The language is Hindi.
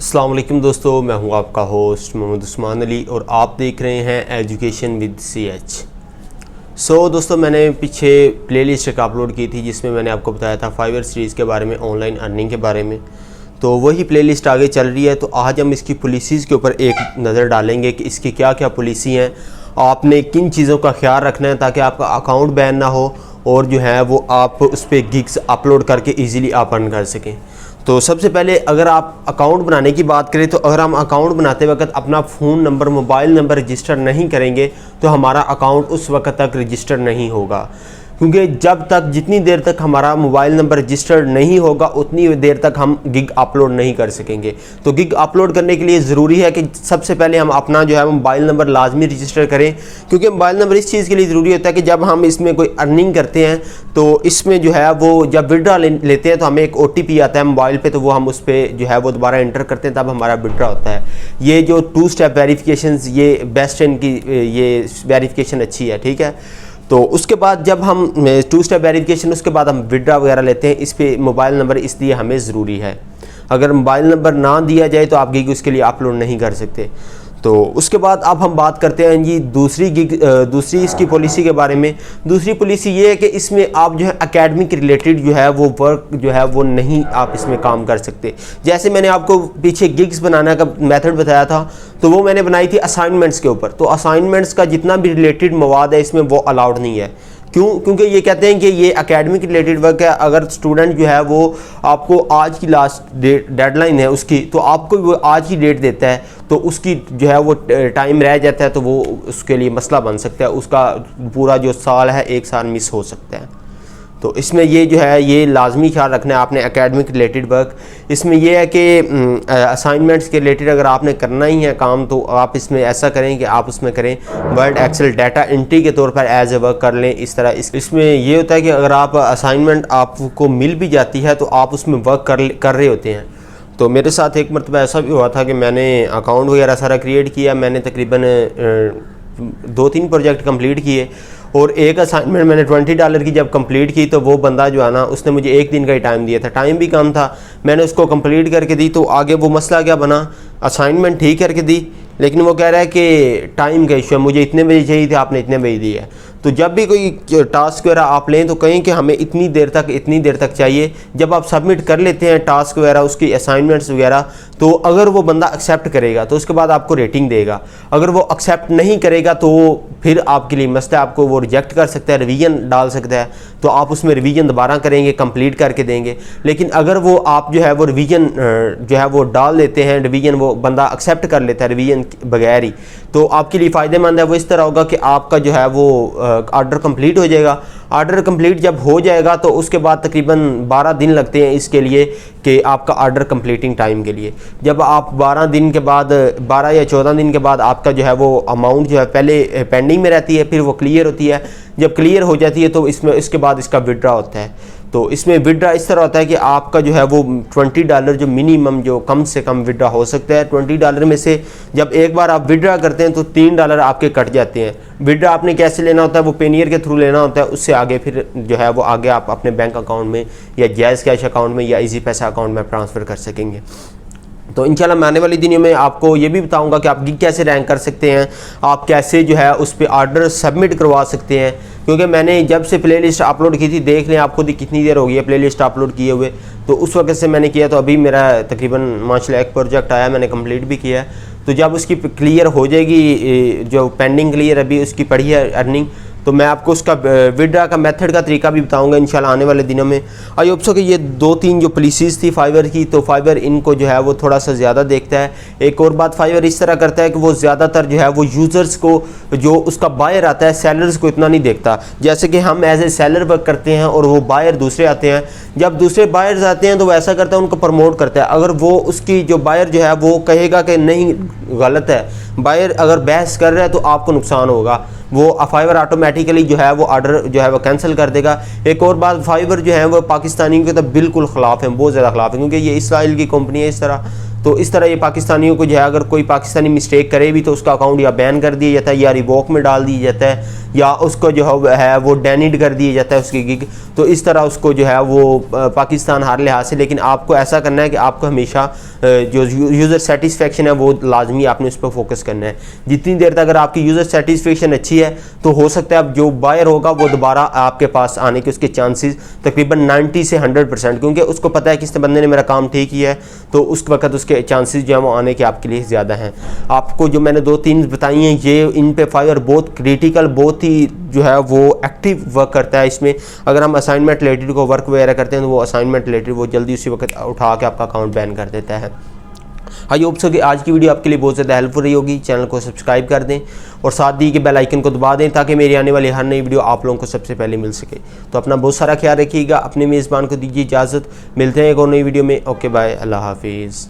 अस्सलाम वालेकुम दोस्तों, मैं हूं आपका होस्ट मोहम्मद उस्मान अली और आप देख रहे हैं एजुकेशन विद CH। दोस्तों, मैंने पीछे प्लेलिस्ट एक अपलोड की थी जिसमें मैंने आपको बताया था फाइवर सीरीज़ के बारे में, ऑनलाइन अर्निंग के बारे में। तो वही प्लेलिस्ट आगे चल रही है। तो आज हम इसकी पॉलिसीज़ के ऊपर एक नज़र डालेंगे कि इसकी क्या क्या पॉलिसी हैं, आपने किन चीज़ों का ख्याल रखना है ताकि आपका अकाउंट बैन ना हो और जो है वो आप उस पर गिग्स अपलोड करके ईज़िली आप अर्न कर सकें। तो सबसे पहले अगर आप अकाउंट बनाने की बात करें तो अगर हम अकाउंट बनाते वक्त अपना phone number, mobile number register नहीं करेंगे तो हमारा अकाउंट उस वक्त तक रजिस्टर नहीं होगा, क्योंकि जब तक जितनी देर तक हमारा मोबाइल नंबर रजिस्टर्ड नहीं होगा उतनी देर तक हम गिग अपलोड नहीं कर सकेंगे। तो गिग अपलोड करने के लिए ज़रूरी है कि सबसे पहले हम अपना जो है मोबाइल नंबर लाजमी रजिस्टर करें, क्योंकि मोबाइल नंबर इस चीज़ के लिए ज़रूरी होता है कि जब हम इसमें कोई अर्निंग करते हैं तो इसमें जो है वो जब विड्रा लेते हैं तो हमें एक OTP आता है मोबाइल पर, तो वो हम उस पर जो है वो दोबारा एंटर करते हैं, तब हमारा विड्रा होता है। ये जो 2 स्टेप वेरिफिकेशन ये बेस्ट है, इनकी ये वेरिफिकेशन अच्छी है, ठीक है। तो उसके बाद जब हम 2 स्टेप वेरिफिकेशन, उसके बाद हम विड्रा वगैरह लेते हैं। इस पे मोबाइल नंबर इसलिए हमें ज़रूरी है। अगर मोबाइल नंबर ना दिया जाए तो आप गिग उसके लिए अपलोड नहीं कर सकते। तो उसके बाद अब हम बात करते हैं जी दूसरी इसकी पॉलिसी के बारे में। दूसरी पॉलिसी ये है कि इसमें आप जो है एकेडमिक रिलेटेड जो है वो वर्क जो है वो नहीं आप इसमें काम कर सकते। जैसे मैंने आपको पीछे गिग्स बनाने का मेथड बताया था, तो वो मैंने बनाई थी असाइनमेंट्स के ऊपर। तो असाइनमेंट्स का जितना भी रिलेटेड मवाद है इसमें वो अलाउड नहीं है। क्यों? क्योंकि ये कहते हैं कि ये एकेडमिक रिलेटेड वर्क है। अगर स्टूडेंट जो है वो आपको आज की लास्ट डेडलाइन है उसकी, तो आपको वो आज की डेट देता है तो उसकी जो है वो टाइम रह जाता है, तो वो उसके लिए मसला बन सकता है। उसका पूरा जो साल है 1 साल मिस हो सकता है। तो इसमें ये जो है ये लाजमी ख्याल रखना है आपने एकेडमिक रिलेटेड वर्क। इसमें यह है कि असाइनमेंट्स के रिलेटेड अगर आपने करना ही है काम तो आप इसमें ऐसा करें कि आप उसमें करें वर्ड एक्सेल डाटा एंट्री के तौर पर एज ए वर्क कर लें। इस तरह इसमें ये होता है कि अगर आप असाइनमेंट आपको मिल भी जाती है तो आप उसमें वर्क कर रहे होते हैं। तो मेरे साथ एक मरतबा ऐसा भी हुआ था कि मैंने अकाउंट वगैरह सारा क्रिएट किया, मैंने तकरीबन 2-3 प्रोजेक्ट कंप्लीट किए और एक असाइनमेंट मैंने $20 की जब कंप्लीट की तो वो बंदा जो है ना उसने मुझे 1 दिन का ही टाइम दिया था, टाइम भी कम था। मैंने उसको कंप्लीट करके दी तो आगे वो मसला क्या बना, असाइनमेंट ठीक करके दी लेकिन वो कह रहा है कि टाइम का इशू है, मुझे इतने बजे चाहिए थे, आपने इतने बजे दिया है। तो जब भी कोई टास्क वगैरह आप लें तो कहें कि हमें इतनी देर तक चाहिए। जब आप सबमिट कर लेते हैं टास्क वगैरह, उसकी असाइनमेंट्स वगैरह, तो अगर वो बंदा एक्सेप्ट करेगा तो उसके बाद आपको रेटिंग देगा। अगर वो एक्सेप्ट नहीं करेगा तो फिर आपके लिए मसला, आपको वो रिजेक्ट कर सकता है, रिवीजन डाल सकता है। तो आप उसमें रिवीजन दोबारा करेंगे, कंप्लीट करके देंगे। लेकिन अगर वो आप जो है वो रिवीजन जो है वो डाल देते हैं, रिवीजन वो बंदा एक्सेप्ट कर लेता है रिवीजन बगैर ही, तो आपके लिए फ़ायदेमंद है। वो इस तरह होगा कि आपका जो है वो ऑर्डर कंप्लीट हो जाएगा। ऑर्डर कंप्लीट जब हो जाएगा तो उसके बाद तकरीबन 12 दिन लगते हैं इसके लिए कि आपका ऑर्डर कंप्लीटिंग टाइम के लिए। जब आप 12 दिन के बाद 12 या 14 दिन के बाद आपका जो है वो अमाउंट जो है पहले पेंडिंग में रहती है, फिर वो क्लियर होती है। जब क्लियर हो जाती है तो इसके बाद इसका विड्रा होता है। तो इसमें विड्रा इस तरह होता है कि आपका जो है वो $20 जो मिनिमम जो कम से कम विड्रा हो सकता है, $20 में से जब एक बार आप विड्रा करते हैं तो $3 आपके कट जाते हैं। विड्रा आपने कैसे लेना होता है, वो पेनियर के थ्रू लेना होता है। उससे आगे फिर जो है वो आगे आप अपने बैंक अकाउंट में या जायज़ कैश अकाउंट में या इजी पैसा अकाउंट में ट्रांसफ़र कर सकेंगे। तो इंशाल्लाह मैं आने वाली दिनों में आपको ये भी बताऊंगा कि आप गिग कैसे रैंक कर सकते हैं, आप कैसे जो है उस पर ऑर्डर सबमिट करवा सकते हैं। क्योंकि मैंने जब से प्लेलिस्ट अपलोड की थी, देख लें आप खुद ही कितनी देर हो गई है प्लेलिस्ट अपलोड किए हुए, तो उस वक्त से मैंने किया तो अभी मेरा तकरीबन माशाल्लाह एक प्रोजेक्ट आया, मैंने कंप्लीट भी किया है। तो जब उसकी क्लियर हो जाएगी, जो पेंडिंग क्लियर अभी उसकी पड़ी है अर्निंग, तो मैं आपको उसका विड्रा का मेथड का तरीका भी बताऊंगा इंशाल्लाह आने वाले दिनों में। आई होप सो कि ये 2-3 जो पॉलिसीज़ थी फाइवर की, तो फाइवर इनको जो है वो थोड़ा सा ज़्यादा देखता है। एक और बात फाइवर इस तरह करता है कि वो ज़्यादातर जो है वो यूज़र्स को, जो उसका बायर आता है, सेलर्स को इतना नहीं देखता। जैसे कि हम एज ए सेलर वर्क करते हैं और वो बायर दूसरे आते हैं। जब दूसरे बायर्स आते हैं तो वो ऐसा करता है, उनको प्रमोट करता है। अगर वो उसकी जो बायर जो है वो कहेगा कि नहीं गलत है, बायर अगर बहस कर रहा है तो आपको नुकसान होगा, वो फाइवर ऑटोमेटिकली जो है वो ऑर्डर जो है वो कैंसिल कर देगा। एक और बात, फाइवर जो है वो पाकिस्तानियों के तो बिल्कुल ख़िलाफ़ है, बहुत ज़्यादा ख़िलाफ़ है, क्योंकि ये इसराइल की कंपनी है इस तरह। तो इस तरह ये पाकिस्तानियों को जो है, अगर कोई पाकिस्तानी मिस्टेक करे भी तो उसका अकाउंट या बैन कर दिया जाता है या रिवोक में डाल दिया जाता है या उसको जो है वो डेनिड कर दिया जाता है उसकी गिग। तो इस तरह उसको जो है वो पाकिस्तान हर लिहाज से, लेकिन आपको ऐसा करना है कि आपको हमेशा जो यूज़र सेटिस्फेक्शन है वो लाजमी आपने उस पर फोकस करना है। जितनी देर तक अगर आपकी यूज़र सेटिस्फेक्शन अच्छी है तो हो सकता है अब जो बायर होगा वो दोबारा आपके पास आने के उसके चांसेस तकरीबन 90 से 100%, क्योंकि उसको पता है कि इस बंदे ने मेरा काम ठीक किया है, तो उस वक्त उसके चांसेस जो है वो आने के आपके लिए ज़्यादा हैं। आपको जो मैंने 2-3 बताई हैं ये इन पे फाइवर बहुत क्रिटिकल, बहुत ही जो है वो एक्टिव वर्क करता है। इसमें अगर हम असाइनमेंट रिलेटेड को वर्क वगैरह करते हैं तो वो असाइनमेंट रिलेटेड वो जल्दी उसी वक्त उठा के आपका अकाउंट बैन कर देता है। आई होप सो कि आज की वीडियो आपके लिए बहुत ज़्यादा हेल्पफुल रही होगी। चैनल को सब्सक्राइब कर दें और साथ दी के बेल आइकन को दबा दें ताकि मेरी आने वाली हर नई वीडियो आप लोगों को सबसे पहले मिल सके। तो अपना बहुत सारा ख्याल रखिएगा, अपने मेज़बान को दीजिए इजाज़त, मिलते हैं एक और नई वीडियो में। ओके बाय, अल्लाह हाफिज़।